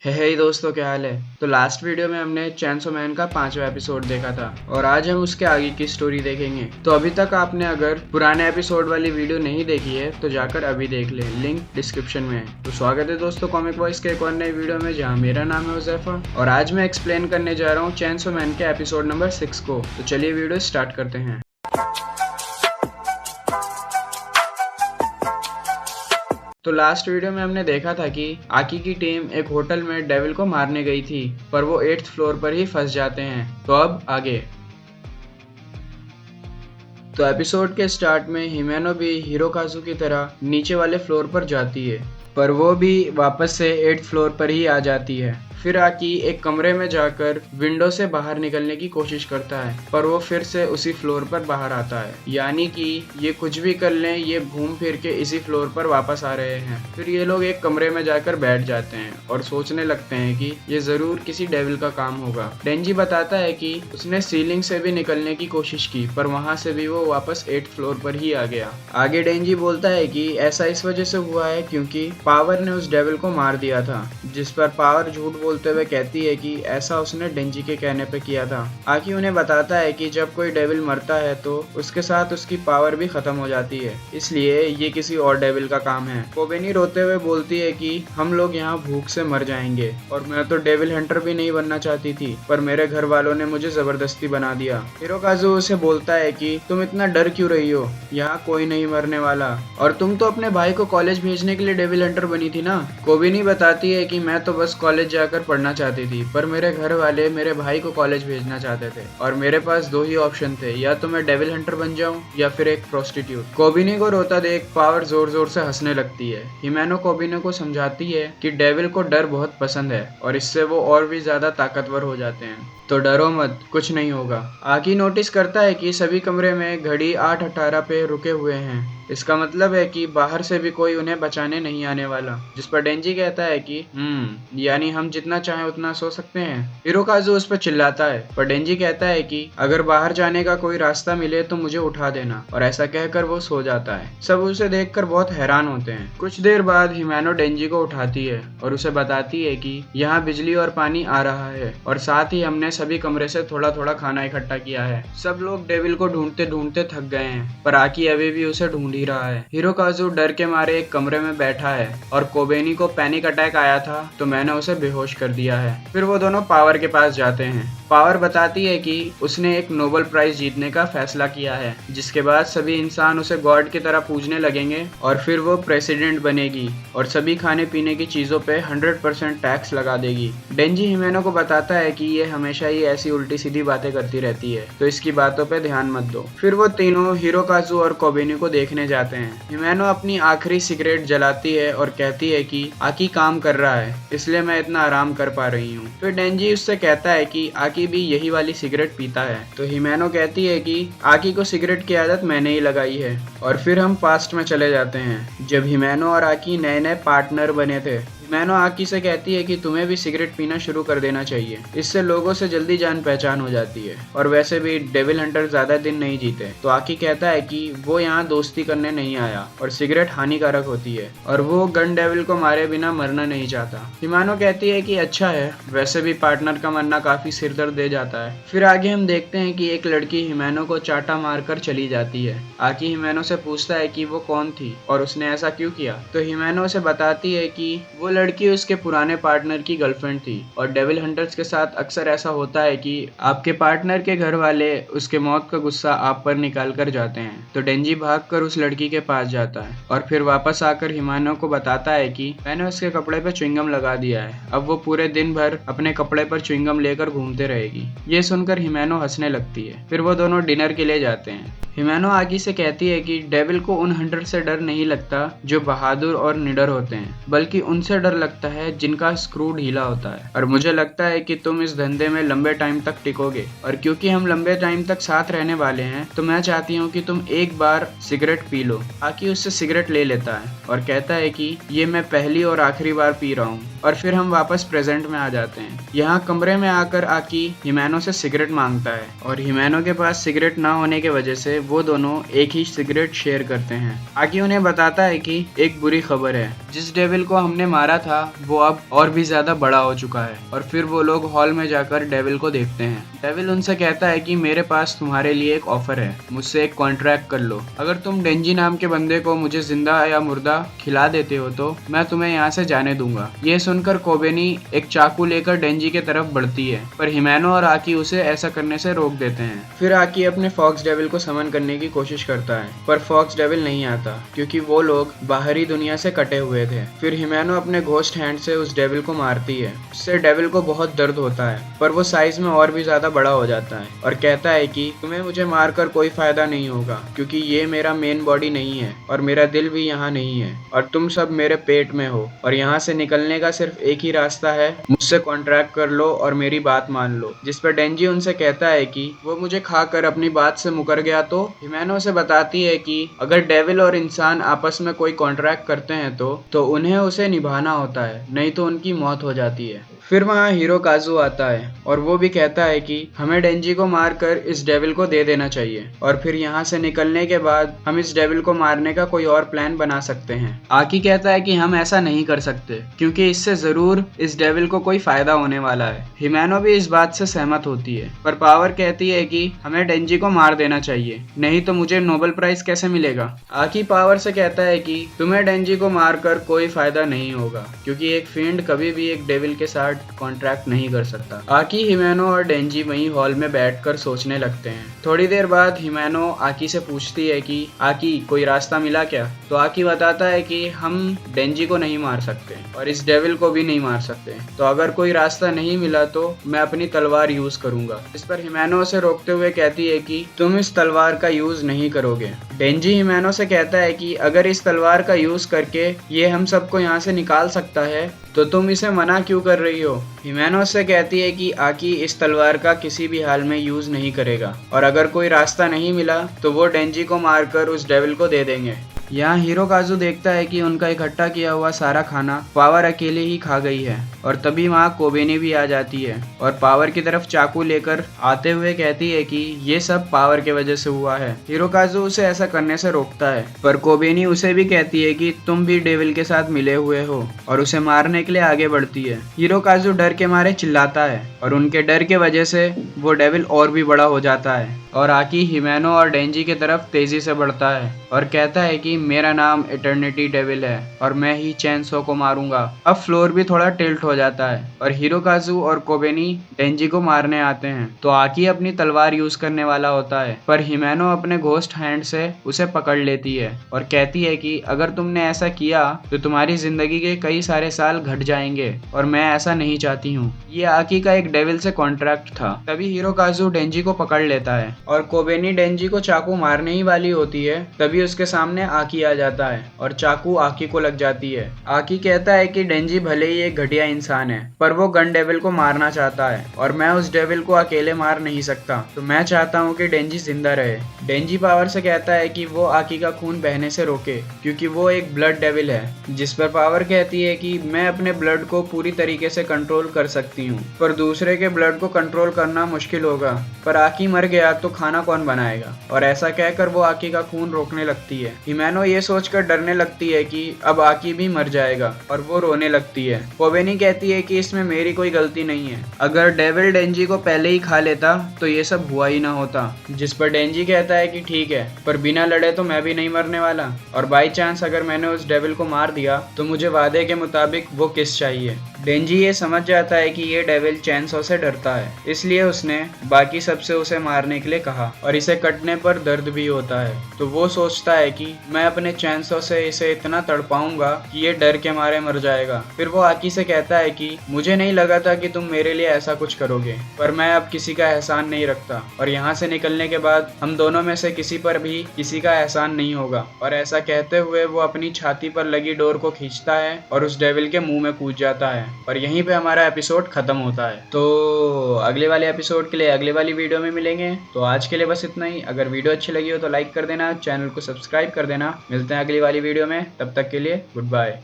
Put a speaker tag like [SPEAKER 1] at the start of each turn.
[SPEAKER 1] हे दोस्तों, क्या हाल है। तो लास्ट वीडियो में हमने चैनसो मैन का 5वां एपिसोड देखा था और आज हम उसके आगे की स्टोरी देखेंगे। तो अभी तक आपने अगर पुराने एपिसोड वाली वीडियो नहीं देखी है तो जाकर अभी देख लें, लिंक डिस्क्रिप्शन में है। तो स्वागत है दोस्तों कॉमिक बॉयज के एक और नई वीडियो में, जहाँ मेरा नाम है हुज़ैफा और आज मैं एक्सप्लेन करने जा रहा हूँ चैनसो मैन के एपिसोड नंबर 6 को। तो चलिए वीडियो स्टार्ट करते हैं। तो लास्ट वीडियो में हमने देखा था कि आकी की टीम एक होटल में डेविल को मारने गई थी, पर वो 8th फ्लोर पर ही फंस जाते हैं। तो अब आगे। तो एपिसोड के स्टार्ट में हिमेनो भी हिरोकाजु की तरह नीचे वाले फ्लोर पर जाती है, पर वो भी वापस से 8th फ्लोर पर ही आ जाती है। फिर आकी एक कमरे में जाकर विंडो से बाहर निकलने की कोशिश करता है, पर वो फिर से उसी फ्लोर पर बाहर आता है। यानी कि ये कुछ भी कर लें, ये घूम फिर के इसी फ्लोर पर वापस आ रहे हैं। फिर ये लोग एक कमरे में जाकर बैठ जाते हैं और सोचने लगते हैं कि ये जरूर किसी डेविल का काम होगा। डेंजी बताता है कि उसने सीलिंग से भी निकलने की कोशिश की, पर वहां से भी वो वापस 8th फ्लोर पर ही आ गया। आगे डेंजी बोलता है कि ऐसा इस वजह से हुआ है क्योंकि पावर ने उस डेविल को मार दिया था, जिस पर पावर झूठ बोलते हुए कहती है कि ऐसा उसने डेंजी के कहने पे किया था। आकी उन्हें बताता है कि जब कोई डेविल मरता है तो उसके साथ उसकी पावर भी खत्म हो जाती है, इसलिए ये किसी और डेविल का काम है। कोबेनी रोते हुए बोलती है कि हम लोग यहाँ भूख से मर जाएंगे और मैं तो डेविल हंटर भी नहीं बनना चाहती थी, पर मेरे घर वालों ने मुझे जबरदस्ती बना दिया। हिरोकाजु उसे बोलता है कि तुम इतना डर क्यों रही हो, यहाँ कोई नहीं मरने वाला, और तुम तो अपने भाई को कॉलेज भेजने के लिए डेविल हंटर बनी थी ना। कोबेनी बताती है कि मैं तो बस कॉलेज जाकर पढ़ना चाहती थी, पर मेरे घर वाले मेरे भाई को कॉलेज भेजना चाहते थे और मेरे पास दो ही ऑप्शन थे, या तो मैं डेविल हंटर बन जाऊं या फिर एक प्रोस्टिट्यूट। कोबिनी को रोता देख पावर जोर जोर से हंसने लगती है। हिमेनो कोबिनी को समझाती है कि डेविल को डर बहुत पसंद है और इससे वो और भी ज्यादा ताकतवर हो जाते हैं, तो डरो मत, कुछ नहीं होगा। आकी नोटिस करता है कि सभी कमरे में घड़ी 8:18 पे रुके हुए हैं। इसका मतलब है कि बाहर से भी कोई उन्हें बचाने नहीं आने वाला। जिस पर डेंजी कहता है कि यानी हम जितना चाहें उतना सो सकते हैं। हिरोकाजु उस पर चिल्लाता है, पर डेंजी कहता है कि अगर बाहर जाने का कोई रास्ता मिले तो मुझे उठा देना, और ऐसा कहकर वो सो जाता है। सब उसे देखकर बहुत हैरान होते हैं। कुछ देर बाद हिमेनो डेंजी को उठाती है और उसे बताती है कि यहाँ बिजली और पानी आ रहा है और साथ ही हमने सभी कमरे से थोड़ा थोड़ा खाना इकट्ठा किया है। सब लोग डेविल को ढूंढते ढूंढते थक गए हैं, पर आकी अभी भी उसे ढूंढ ही रहा है। हिरोकाजु डर के मारे एक कमरे में बैठा है और कोबेनी को पैनिक अटैक आया था तो मैंने उसे बेहोश कर दिया है। फिर वो दोनों पावर के पास जाते हैं। पावर बताती है कि उसने एक नोबेल प्राइज जीतने का फैसला किया है, जिसके बाद सभी इंसान उसे गॉड की तरह पूजने लगेंगे और फिर वो प्रेसिडेंट बनेगी और सभी खाने पीने की चीजों पे 100% टैक्स लगा देगी। डेंजी हिमेनो को बताता है कि ये हमेशा ही ऐसी उल्टी सीधी बातें करती रहती है, तो इसकी बातों पे ध्यान मत दो। फिर वो तीनों हिरोकाजु और कोबेनी को देखने जाते हैं। हिमेनो अपनी आखिरी सिगरेट जलाती है और कहती है कि आकी काम कर रहा है, इसलिए मैं इतना आराम कर पा रही हूँ। फिर डेंजी उससे कहता है कि आकी भी यही वाली सिगरेट पीता है, तो हिमेनो कहती है कि आकी को सिगरेट की आदत मैंने ही लगाई है। और फिर हम पास्ट में चले जाते हैं, जब हिमेनो और आकी नए नए पार्टनर बने थे। हिमेनो आकी से कहती है कि तुम्हें भी सिगरेट पीना शुरू कर देना चाहिए, इससे लोगों से जल्दी जान पहचान हो जाती है, और वैसे भी डेविल हंटर ज्यादा दिन नहीं जीते। तो आकी कहता है कि वो यहाँ दोस्ती करने नहीं आया और सिगरेट हानिकारक होती है और वो गन डेविल को मारे बिना मरना नहीं चाहता। हिमेनो कहती है कि अच्छा है, वैसे भी पार्टनर का मरना काफी सिरदर्द दे जाता है। फिर आगे हम देखते हैं कि एक लड़की हिमेनो को चाटा मारकर चली जाती है। आकी हिमेनो से पूछता है कि वो कौन थी और उसने ऐसा क्यों किया, तो हिमेनो से बताती है कि वो लड़की उसके पुराने पार्टनर की गर्लफ्रेंड थी और डेविल हंटर्स के साथ अक्सर ऐसा होता है कि आपके पार्टनर के घर वाले उसके मौत का गुस्सा आप पर निकाल कर जाते हैं। तो डेंजी भागकर उस लड़की के पास जाता है और फिर वापस आकर हिमेनो को बताता है कि मैंने उसके कपड़े पे च्युइंगम लगा दिया है, अब वो पूरे दिन भर अपने कपड़े पर च्युइंगम लेकर घूमते रहेगी। ये सुनकर हिमेनो हंसने लगती है। फिर वो दोनों डिनर के लिए जाते हैं। हिमेनो आगी से कहती है कि डेविल को उन हंटर से डर नहीं लगता जो बहादुर और निडर होते हैं, बल्कि उनसे डर लगता है जिनका स्क्रू ढीला होता है। और मुझे लगता है कि तुम इस धंधे में लंबे टाइम तक टिकोगे, और क्योंकि हम लंबे टाइम तक साथ रहने वाले हैं तो मैं चाहती हूँ कि तुम एक बार सिगरेट पी लो। आकी उससे सिगरेट ले लेता है और कहता है कि ये मैं पहली और आखिरी बार पी रहा हूँ। और फिर हम वापस प्रेजेंट में आ जाते हैं। यहाँ कमरे में आकर आकी हिमेनो से सिगरेट मांगता है और हिमेनो के पास सिगरेट ना होने की वजह से वो दोनों एक ही सिगरेट शेयर करते हैं। आकी उन्हें बताता है कि एक बुरी खबर है, जिस डेविल को हमने मारा कमरा था वो अब और भी ज्यादा बड़ा हो चुका है। और फिर वो लोग हॉल में जाकर डेविल को देखते हैं। डेविल उनसे कहता है कि मेरे पास तुम्हारे लिए एक ऑफर है, मुझसे एक कॉन्ट्रैक्ट कर लो। अगर तुम डेंजी नाम के बंदे को मुझे जिंदा या मुर्दा खिला देते हो तो मैं तुम्हें यहाँ से जाने दूंगा। ये सुनकर कोबेनी एक चाकू लेकर डेंजी के तरफ बढ़ती है, पर हिमेनो और आकी उसे ऐसा करने से रोक देते हैं। फिर आकी अपने फॉक्स डेविल को समन करने की कोशिश करता है, पर फॉक्स डेविल नहीं आता क्योंकि वो लोग बाहरी दुनिया से कटे हुए थे। फिर हिमेनो अपने घोस्ट हैंड से उस डेविल को मारती है। उससे डेविल को बहुत दर्द होता है, पर वो साइज में और भी ज्यादा बड़ा हो जाता है और कहता है कि तुम्हें मुझे मारकर कोई फायदा नहीं होगा क्योंकि ये मेरा मेन बॉडी नहीं है और मेरा दिल भी यहाँ नहीं है और तुम सब मेरे पेट में हो और यहाँ से निकलने का सिर्फ एक ही रास्ता है, मुझसे कॉन्ट्रैक्ट कर लो और मेरी बात मान लो। जिस पर डेंजी उनसे कहता है कि वो मुझे खाकर अपनी बात से मुकर गया तो हिमेनो से बताती है कि अगर डेविल और इंसान आपस में कोई कॉन्ट्रैक्ट करते हैं तो उन्हें उसे निभाना होता है, नहीं तो उनकी मौत हो जाती है। फिर वहाँ हिरोकाज़ु आता है और वो भी कहता है कि हमें डेंजी को मारकर इस डेविल को दे देना चाहिए और फिर यहाँ से निकलने के बाद हम इस डेविल को मारने का कोई और प्लान बना सकते हैं। आकी कहता है कि हम ऐसा नहीं कर सकते क्योंकि इससे जरूर इस डेविल को कोई फायदा होने वाला है। हिमेनो भी इस बात से सहमत होती है, पर पावर कहती है कि हमें डेंजी को मार देना चाहिए, नहीं तो मुझे नोबेल प्राइज कैसे मिलेगा। आकी पावर से कहता है कि तुम्हें डेंजी को मारकर कोई फायदा नहीं होगा क्योंकि एक फिend कभी भी एक डेविल के साथ कॉन्ट्रैक्ट नहीं कर सकता। आकी, हिमेनो और डेंजी वहीं हॉल में बैठकर सोचने लगते हैं। थोड़ी देर बाद हिमेनो आकी से पूछती है कि आकी कोई रास्ता मिला क्या? तो आकी बताता है कि हम डेंजी को नहीं मार सकते और इस डेविल को भी नहीं मार सकते, तो अगर कोई रास्ता नहीं मिला तो मैं अपनी तलवार यूज करूंगा। इस पर हिमेनो उसे रोकते हुए कहती है कि तुम इस तलवार का यूज नहीं करोगे। डेंजी हिमेनो से कहता है कि अगर इस तलवार का यूज करके ये हम सबको यहाँ से निकाल सकता है तो तुम इसे मना क्यों कर रही हो? हिमेनो से कहती है कि आकी इस तलवार का किसी भी हाल में यूज नहीं करेगा और अगर कोई रास्ता नहीं मिला तो वो डेंजी को मारकर उस डेविल को दे देंगे। यहाँ हिरोकाज़ु देखता है कि उनका इकट्ठा किया हुआ सारा खाना पावर अकेले ही खा गई है और तभी वहाँ कोबेनी भी आ जाती है और पावर की तरफ चाकू लेकर आते हुए कहती है कि ये सब पावर के वजह से हुआ है। हिरोकाज़ु उसे ऐसा करने से रोकता है, पर कोबेनी उसे भी कहती है कि तुम भी डेविल के साथ मिले हुए हो और उसे मारने के लिए आगे बढ़ती है। हिरोकाज़ु डर के मारे चिल्लाता है और उनके डर के वजह से वो डेविल और भी बड़ा हो जाता है और आकी, हिमेनो और डेंजी की तरफ तेजी से बढ़ता है और कहता है कि मेरा नाम इटर्निटी डेविल है और मैं ही चेनसो को मारूंगा। अब फ्लोर भी थोड़ा टिल्ट हो जाता है और हिरोकाज़ु और कोबेनी डेंजी को मारने आते हैं तो आकी अपनी तलवार यूज करने वाला होता है, पर हिमेनो अपने घोस्ट हैंड से उसे पकड़ लेती है और कहती है कि अगर तुमने ऐसा किया तो तुम्हारी जिंदगी के कई सारे साल घट जाएंगे और मैं ऐसा नहीं चाहती हूँ। ये आकी का एक डेविल से कॉन्ट्रैक्ट था। तभी हिरोकाज़ु डेंजी को पकड़ लेता है और कोबेनी डेंजी को चाकू मारने ही वाली होती है, तभी उसके सामने आकी आ जाता है और चाकू आकी को लग जाती है। आकी कहता है कि डेंजी भले ही एक घटिया इंसान है, पर वो गन डेविल को मारना चाहता है और मैं उस डेविल को अकेले मार नहीं सकता, तो मैं चाहता हूँ कि डेंजी जिंदा रहे। डेंजी पावर से कहता है कि वो आकी का खून बहने से रोके क्योंकि वो एक ब्लड डेविल है, जिस पर पावर कहती है कि मैं अपने ब्लड को पूरी तरीके से कंट्रोल कर सकती हूँ, पर दूसरे के ब्लड को कंट्रोल करना मुश्किल होगा। पर आकी मर गया तो खाना कौन बनाएगा? और ऐसा कहकर वो आकी का खून रोकने लगती है। हिमेनो ये सोचकर डरने लगती है कि अब आकी भी मर जाएगा और वो रोने लगती है। कोबेनी कहती है कि इसमें मेरी कोई गलती नहीं है, अगर डेविल डेंजी को पहले ही खा लेता तो ये सब हुआ ही ना होता। जिस पर डेंजी कहता है कि ठीक है, पर बिना लड़े तो मैं भी नहीं मरने वाला और बाई चांस अगर मैंने उस डेविल को मार दिया तो मुझे वादे के मुताबिक वो किस चाहिए। डेंजी ये समझ जाता है कि ये डेविल चेनसो से डरता है, इसलिए उसने बाकी सबसे उसे मारने के लिए कहा और इसे कटने पर दर्द भी होता है, तो वो सोचता है कि मैं अपने चेनसो से इसे इतना तड़पाऊंगा कि ये डर के मारे मर जाएगा। फिर वो आकी से कहता है कि मुझे नहीं लगा था कि तुम मेरे लिए ऐसा कुछ करोगे, पर मैं अब किसी का एहसान नहीं रखता और यहाँ से निकलने के बाद हम दोनों में से किसी पर भी किसी का एहसान नहीं होगा। और ऐसा कहते हुए वो अपनी छाती पर लगी डोर को खींचता है और उस डेविल के मुंह में कूद जाता है और यहीं पे हमारा एपिसोड खत्म होता है। तो अगले वाले एपिसोड के लिए अगले वाली वीडियो में मिलेंगे। तो आज के लिए बस इतना ही। अगर वीडियो अच्छी लगी हो तो लाइक कर देना, चैनल को सब्सक्राइब कर देना। मिलते हैं अगली वाली वीडियो में, तब तक के लिए गुड बाय।